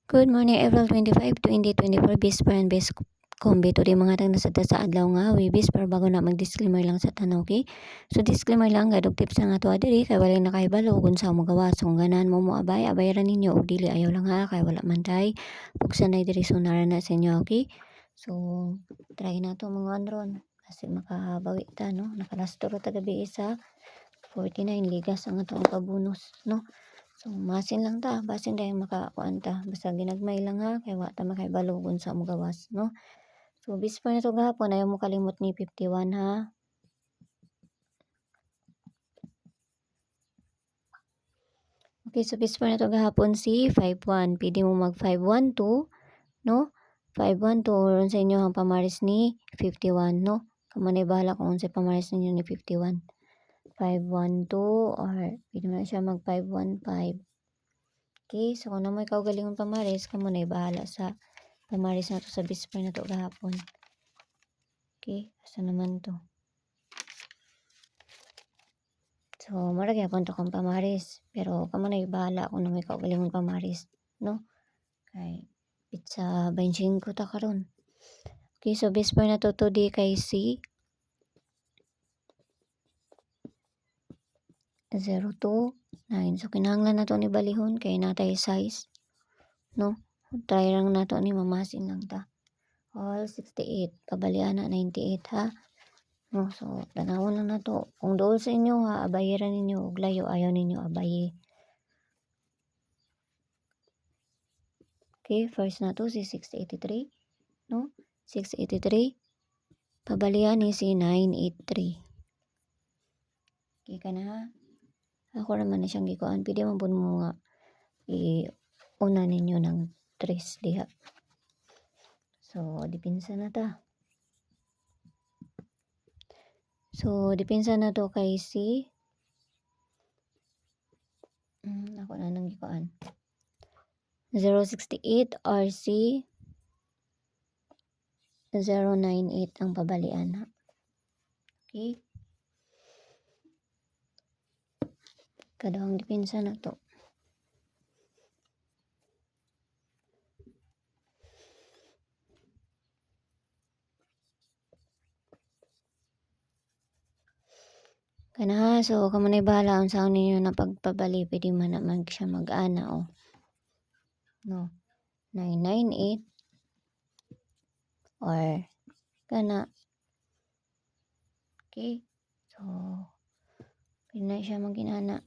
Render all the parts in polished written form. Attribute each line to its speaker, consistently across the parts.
Speaker 1: Good morning, April 25, 2024. Bisper and best kombi. Today mga tang nasa sa adlaw nga. Bisper bago na mag-disclaimer lang sa tanong, okay? So disclaimer lang, gadog tips na nga to adiri. Kay walay na kahibalo kung sa mo gawa. So ganan mo abay, abayaran ninyo. Og dili ayaw lang ha. Kay wala man tay. Buksan na diri sunara na sa inyo, okay? So try na to mga andron. Kasi makabawi ta, no? Nakalastro tagabi isa. 49 ligas ang atong pabonus, no? So, masin lang ta. Basin dahil makakuan ta. Basta ginagmay lang ha. Kaya wata makaibalugon sa gawas, no? So, bispo na to gahapon. Ayaw mo kalimot ni 51 ha. Okay, so bispo na to gahapon si 51. Pwede mo mag 512, no? 512 or sa inyo ang pamaris ni 51, no? Kamanay bahala kung sa pamaris ninyo ni 51. 512 or pwede mo na siya mag 515. Okay, so kung naman ikaw galingon pamaris, kamo na bahala sa pamaris na to sa bisper na to gahapon. Okay, asa naman to? So, mara gyapon to kung pamaris. Pero kamo na bahala kung naman ikaw galingon pamaris, no? Kay pizza 25 ta karon. Okay, so bisper na to today kay si 029. So, kinahanglan na to ni balihon kay natay size, no? Try lang na to ni mamasin lang ta. All 68. Pabalian na 98 ha. No, so, tanawon lang na to. Kung dool sa inyo ha, abayiran ninyo. Og layo, ayaw ninyo abayi. Okay, first na to si 683. No? 683. Pabalian ni si 983. Okay ka na ha? Ako naman na siyang gikuan. Pwede mo po mo nga una ninyo ng 3 diha. So, dipinsa na ta. So, dipinsa na to kay si ako na nang gikuan. 068 RC 098 ang pabalian ha. Okay? Kadawang dipinsa na to. Kana so kamo na bahala ang sound ninyo na pagpabali pwede man na siya mag-ana o. No. 998 or kana. Okay? So pwede na siya mag-inana.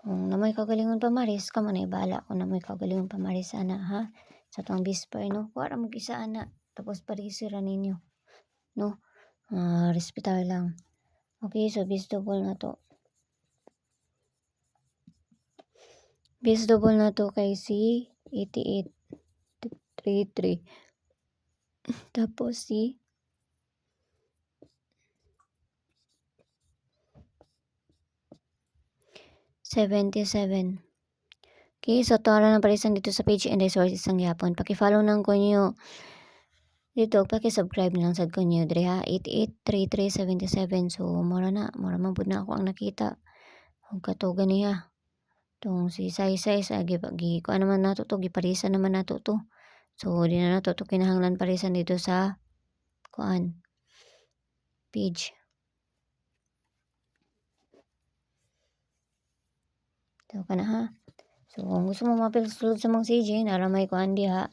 Speaker 1: Kung namoy kagalingon pamaris, kamo na bahala kung namoy kagalingon pamaris ana ha. Sa tong bisper no. Para mag-isa ana tapos parisira ninyo. No. Respetar lang. Okay, so bis double na to. Bis double na to kay si 8833. Tapos si 77. Okay, so tara na parisan dito sa page and resources ang yapon. Paki-follow nang ko nyo dito, paki-subscribe na lang sad ko nyo diri ha. 883377. So mura man pud na ako ang nakita. Ug katugan niya. Tong si Sai-Sai sa gi kuan naman nato to, giparisan naman nato to. So di na nato to kinahanglan parisan dito sa kuan page. So kana ha. So kung gusto mo mapil sulod sa mga CJ, naramay kuan diha.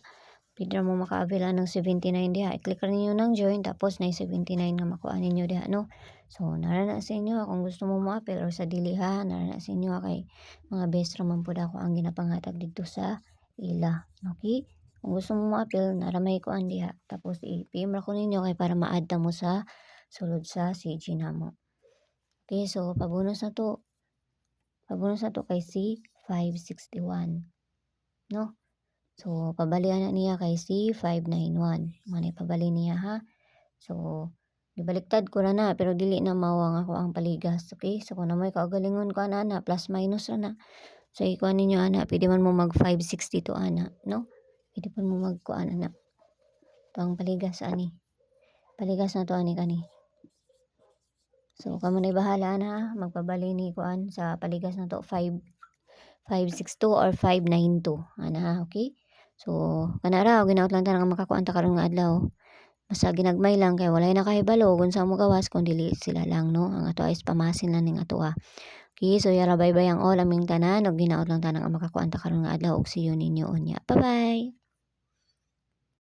Speaker 1: Pwede mo makaabila ng 79 diha. I-click rin ninyo ng join tapos na 79 nga makuha ninyo diha, no? So, narana sa inyo kung gusto mo mo-appeal or sa dili ha, narana sa inyo kay mga best raman po ako ang ginapanghatag dito sa ila. Okay? Kung gusto mo mo-appeal, naramay ko ang diha. Tapos i-PM ra ko ninyo kay para ma-add na mo sa sulod sa CG na mo. Okay, so pabonus na to. Pabonus na to kay C561. No? So, pabalian na niya kay C591. Manay pabali niya ha. So, ibaliktad ko na pero dili na mawang ako ang paligas. Okay? So, kung namoy kaugalingon ko ana, plus minus na. So, ikuan ninyo ana, pwede man mo mag 562 ana, no? Pwede pa mo magkuan ana. Ito ang paligas ani. Paligas na to ani kani. So, kamo na bahala na magpabali ni kuan sa paligas na to 5 562 or 592 ana okay. So kana ra ginaot lang ta nga makakuan ta karon nga adlaw. Basta ginagmay lang kay walay nakahibalo kung saan mo gawas kung dili sila lang no ang ato is pamasin lang ning ato. Okay, so yara bye-bye ang all aming tanan ug ginaot lang ta nga makakuan ta karon nga adlaw og see you ninyo unya. Bye-bye.